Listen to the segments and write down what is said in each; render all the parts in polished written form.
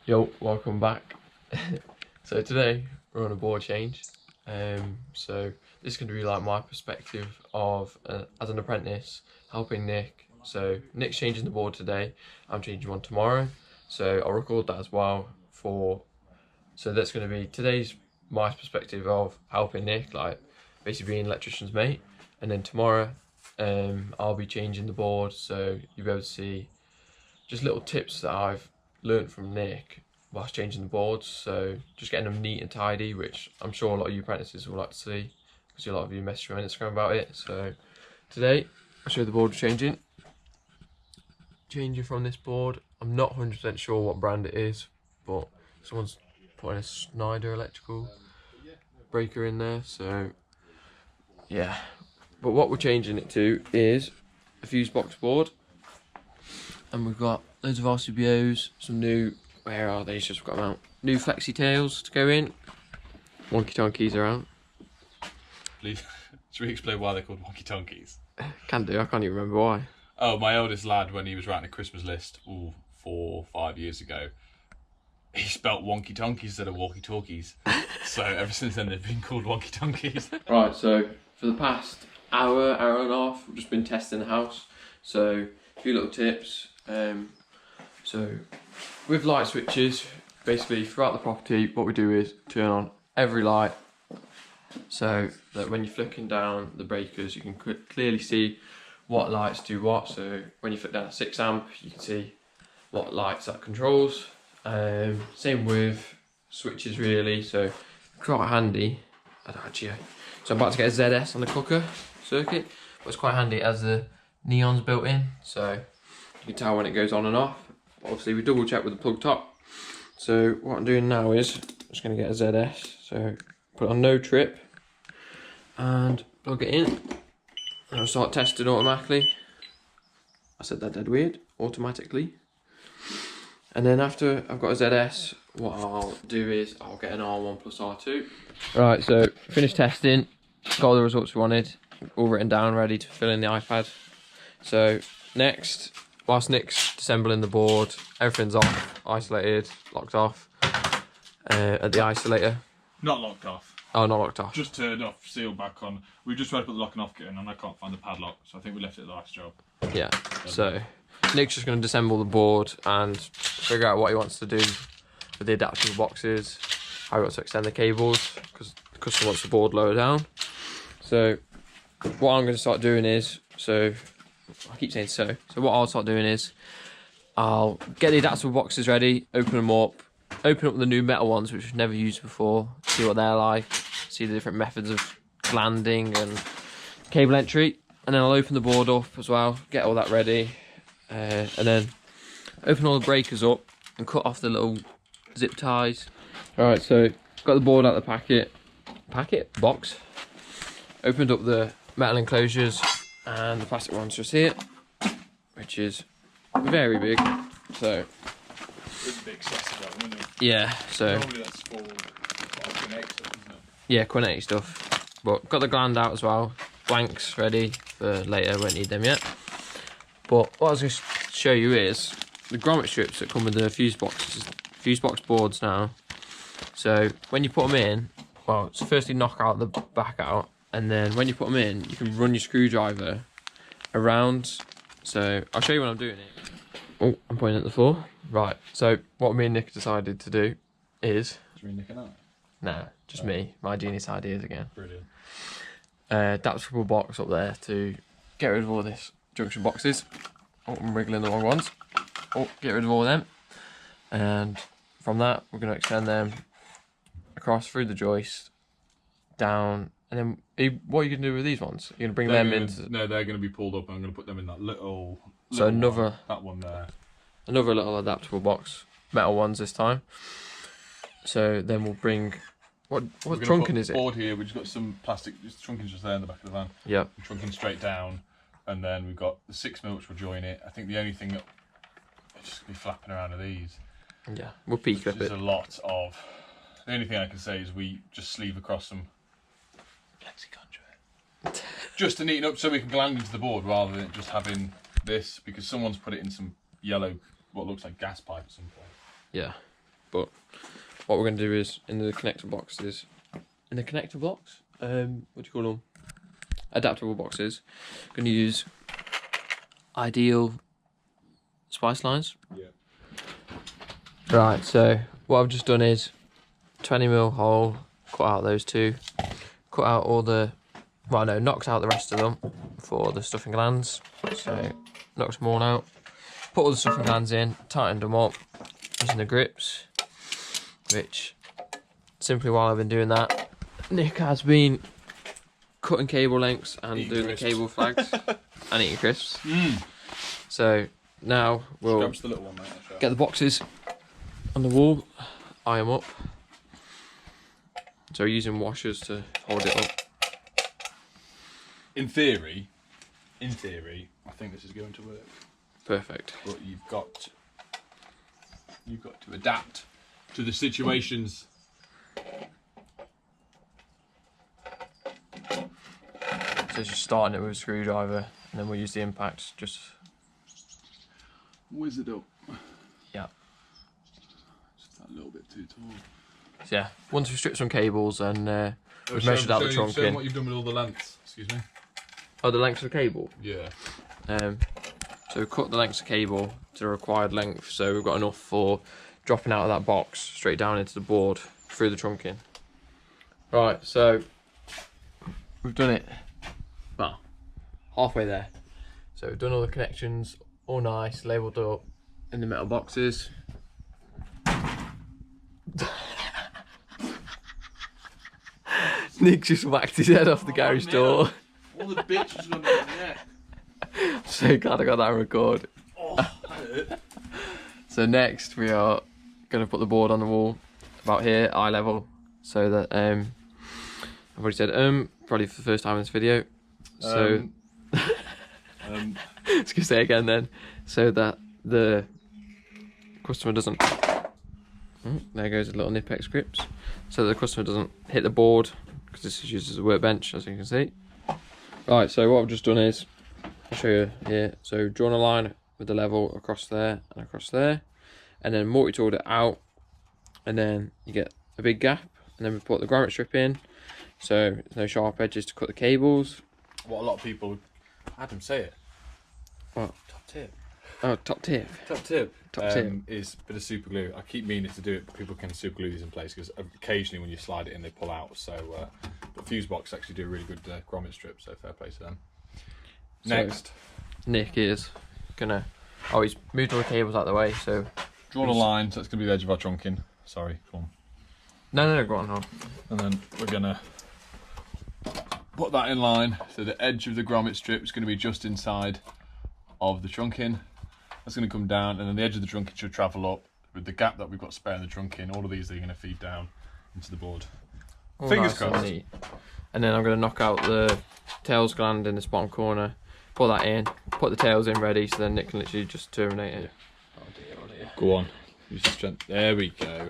Yo, welcome back. So today we're on a board change. So this is going to be like my perspective of as an apprentice helping Nick. So Nick's changing the board today. I'm changing one tomorrow. So I'll record that as well so that's going to be today's my perspective of helping Nick, like basically being an electrician's mate. And then tomorrow I'll be changing the board, so you'll be able to see just little tips that I've learned from Nick whilst changing the boards. So just getting them neat and tidy, which I'm sure a lot of you apprentices will like to see, because a lot of you message me on Instagram about it. So today I'll show you the board changing from this board. I'm not 100% sure what brand it is, but someone's putting a Snyder electrical breaker in there, so yeah. But what we're changing it to is a fuse box board, and we've got loads of RCBOs, some new, where are they, just got them out, new flexi tails to go in, wonky tonkies are out. Please, should we explain why they're called wonky tonkies? Can do, I can't even remember why. Oh, my oldest lad, when he was writing a Christmas list 4 or 5 years ago, he spelt wonky tonkies instead of walkie talkies. So ever since then they've been called wonky tonkies. Right, so for the past hour and a half, we've just been testing the house. So a few little tips. So with light switches, basically throughout the property, what we do is turn on every light, so that when you're flicking down the breakers, you can clearly see what lights do what. So when you flick down a 6 amp, you can see what lights that controls. Same with switches really, so quite handy. So I'm about to get a ZS on the cooker circuit, but it's quite handy as the neon's built in, so you can tell when it goes on and off. Obviously we double check with the plug top. So what I'm doing now is I'm just going to get a ZS, so put it on no trip and plug it in, and I'll start testing automatically. I said that dead weird, automatically. And then after I've got a ZS, what I'll do is I'll get an R1 plus R2. Right, so finished testing, got all the results we wanted, all written down, ready to fill in the iPad. So next, whilst Nick's disassembling the board, everything's off, isolated, locked off at the isolator. Not locked off. Oh, not locked off. Just turned off, sealed back on. We just tried to put the lock and off kit in and I can't find the padlock, so I think we left it at the last job. Yeah, so Nick's just going to disassemble the board and figure out what he wants to do with the adaptable boxes, how he wants to extend the cables, because the customer wants the board lower down. So what I'm going to start doing is, so what I'll start doing is I'll get the adaptable boxes ready, open them up, open up the new metal ones which we've never used before, see what they're like, see the different methods of glanding and cable entry, and then I'll open the board up as well, get all that ready, and then open all the breakers up and cut off the little zip ties. Alright, so got the board out of the box, opened up the metal enclosures and the plastic ones just here, which is very big. So It's a bit excessive, that one, isn't it? yeah, so normally that's for Quinetic stuff, isn't it? yeah, Quinetic stuff. But got the gland out as well, blanks ready for later, won't need them yet. But what I was going to show you is the grommet strips that come with the fuse box boards now. So when you put them in, well, so firstly knock out the back out, and then when you put them in, you can run your screwdriver around. So I'll show you when I'm doing it. Oh, I'm pointing at the floor. Right, so what me and Nick decided to do is... Should we nick it out? No, just me, my genius ideas again. Brilliant. Adaptable box up there to get rid of all this junction boxes. Oh, I'm wriggling the wrong ones. Oh, get rid of all of them. And from that, we're going to extend them across through the joist, down, and then what are you going to do with these ones? You're going to bring them into... No, they're going to be pulled up and I'm going to put them in that little So another... one, that one there. Another little adaptable box, metal ones this time. So then we'll bring... What trunking is it? Board here, we've just got some plastic, trunking's just there in the back of the van. Yep. Trunking straight down, and then we've got the 6mm which will join it. I think the only thing that it's just gonna be flapping around are these. Yeah, we'll peek up it. There's a lot of. The only thing I can say is we just sleeve across some plexi just to neaten up so we can gland into the board rather than just having this, because someone's put it in some yellow, what looks like gas pipe at some point. Yeah. but what we're going to do is in the connector blocks, what do you call them? Adaptable boxes. Going to use ideal splice lines. Yeah. Right, so what I've just done is 20mm hole, cut out those two, cut out all the, well no, knocked out the rest of them for the stuffing glands, so knocked them all out, put all the stuffing glands in, tightened them up using the grips, which simply while I've been doing that, Nick has been cutting cable lengths and eating doing crisps. the cable flags and eating crisps. Mm. So now we'll Grabs the little one, mate. get the boxes on the wall, eye them up. So using washers to hold it up. In theory, I think this is going to work. Perfect. But you've got to adapt to the situations. So just starting it with a screwdriver, and then we'll use the impact. Just Whiz it up. yeah. Just that little bit too tall. So yeah. Once we strip some cables and we've measured out the Show trunking. what you've done with all the lengths. Excuse me. Oh, the length of the cable. Yeah. So we cut the lengths of cable to the required length, so we've got enough for dropping out of that box straight down into the board through the trunking. Right, so we've done it, well, halfway there. So we've done all the connections, all nice, labelled up in the metal boxes. Nick just whacked his head off the garage door. All the bitches on my neck. So glad I got that on record. Oh, that hurt. So next we are going to put the board on the wall about here, eye level, so that I've already said probably for the first time in this video. So let's go say it again then, so that the customer doesn't. There goes a little Nipex grips, so that the customer doesn't hit the board, because this is used as a workbench, as you can see. Right, so what I've just done is, I'll show you here. So drawn a line with the level across there and across there, and then multi-tooled it out, and then you get a big gap, and then we put the grommet strip in, so there's no sharp edges to cut the cables. What a lot of people, Adam, say it. What? Top tip. Oh, top tip. Top tip. Top tip. Is a bit of super glue. I keep meaning to do it, but people can super glue these in place because occasionally when you slide it in, they pull out. So, but Fusebox actually do a really good grommet strip. So fair play to them. So Next, Nick is gonna. Oh, he's moved all the cables out of the way. So drawn a line. So that's gonna be the edge of our trunking. Sorry, come on. no, go on. And then we're gonna put that in line. So the edge of the grommet strip is gonna be just inside of the trunking. That's going to come down, and then the edge of the trunking should travel up with the gap that we've got spare in the trunking. All of these are going to feed down into the board. All Fingers nice and crossed. neat. And then I'm going to knock out the tails gland in this bottom corner, put that in, put the tails in ready, so then Nick can literally just terminate it. Yeah. Oh dear. Go on. Use the strength. There we go.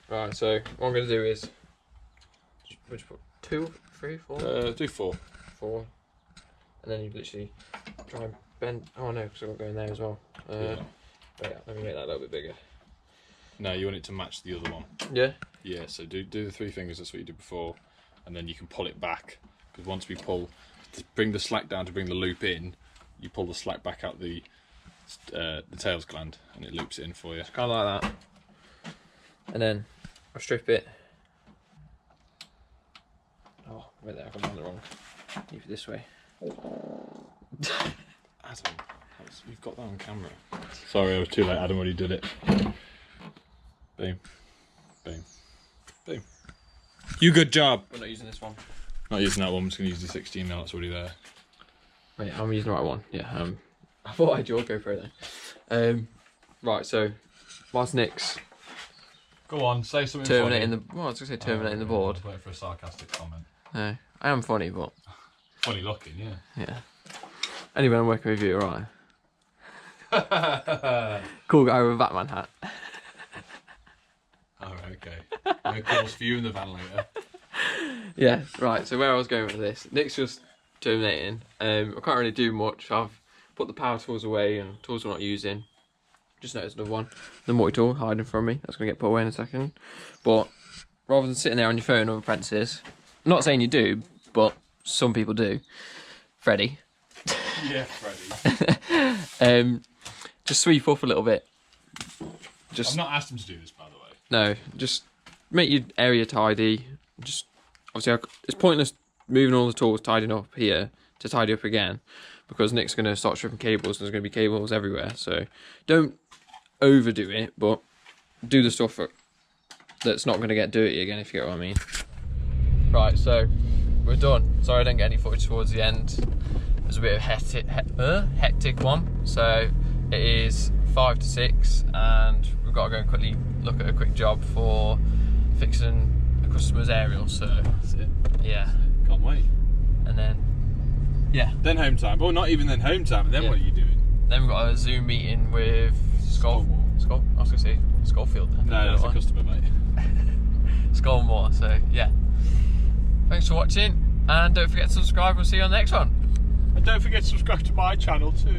Right, so what I'm going to do is, would you put 2, 3, 4? Do 4. 4. And then you literally try and bend. Oh no, because I've got to go in there as well. Yeah. Wait, let me make that a little bit bigger. No, you want it to match the other one. Yeah? Yeah, so do the 3 fingers, that's what you did before, and then you can pull it back, because once we pull, to bring the slack down to bring the loop in, you pull the slack back out the tails gland, and it loops it in for you. Kind of like that. And then I strip it. Oh, wait there, I've done it wrong. Keep it this way. Adam, you've got that on camera. Sorry, I was too late. Adam already did it. Boom. Boom. Boom. You good job. We're not using this one. Not using that one, I'm just going to use the 16 now, it's already there. Wait, I'm using the right one. Yeah, I thought I had your go for it then. Right, so, whilst Nick's Go on, say something terminating funny. I was going to say terminating the board. Waiting for a sarcastic comment. No, I am funny, but Funny looking, yeah. yeah. Anyway, I'm working with you, alright. Cool guy with a Batman hat. Alright, okay. No calls for you in the van later. Yeah, right, so where I was going with this, Nick's just terminating. I can't really do much. I've put the power tools away and tools we're not using. just noticed another one. The multi-tool hiding from me. That's going to get put away in a second. But rather than sitting there on your phone on apprentices, I'm not saying you do, but some people do. Freddie. Yeah, Freddie. Just sweep up a little bit. Just I've not asked him to do this, by the way. no, just make your area tidy. Just obviously, it's pointless moving all the tools, tidying up here to tidy up again, because Nick's going to start stripping cables. And there's going to be cables everywhere. So don't overdo it, but do the stuff that's not going to get dirty again, if you get what I mean. Right, so we're done. Sorry I didn't get any footage towards the end. It was a bit of a hectic one. So it is 5 to 6 and we've got to go and quickly look at a quick job for fixing a customer's aerial. So That's it. yeah, Can't wait. and then yeah, Then home time. Well, not even then home time. And then Yeah. what are you doing? then we've got a Zoom meeting with Skull. I was going to say Skullfield. No, that's a customer, mate. Skullmore. So yeah, thanks for watching, and don't forget to subscribe. We'll see you on the next one. And don't forget to subscribe to my channel too.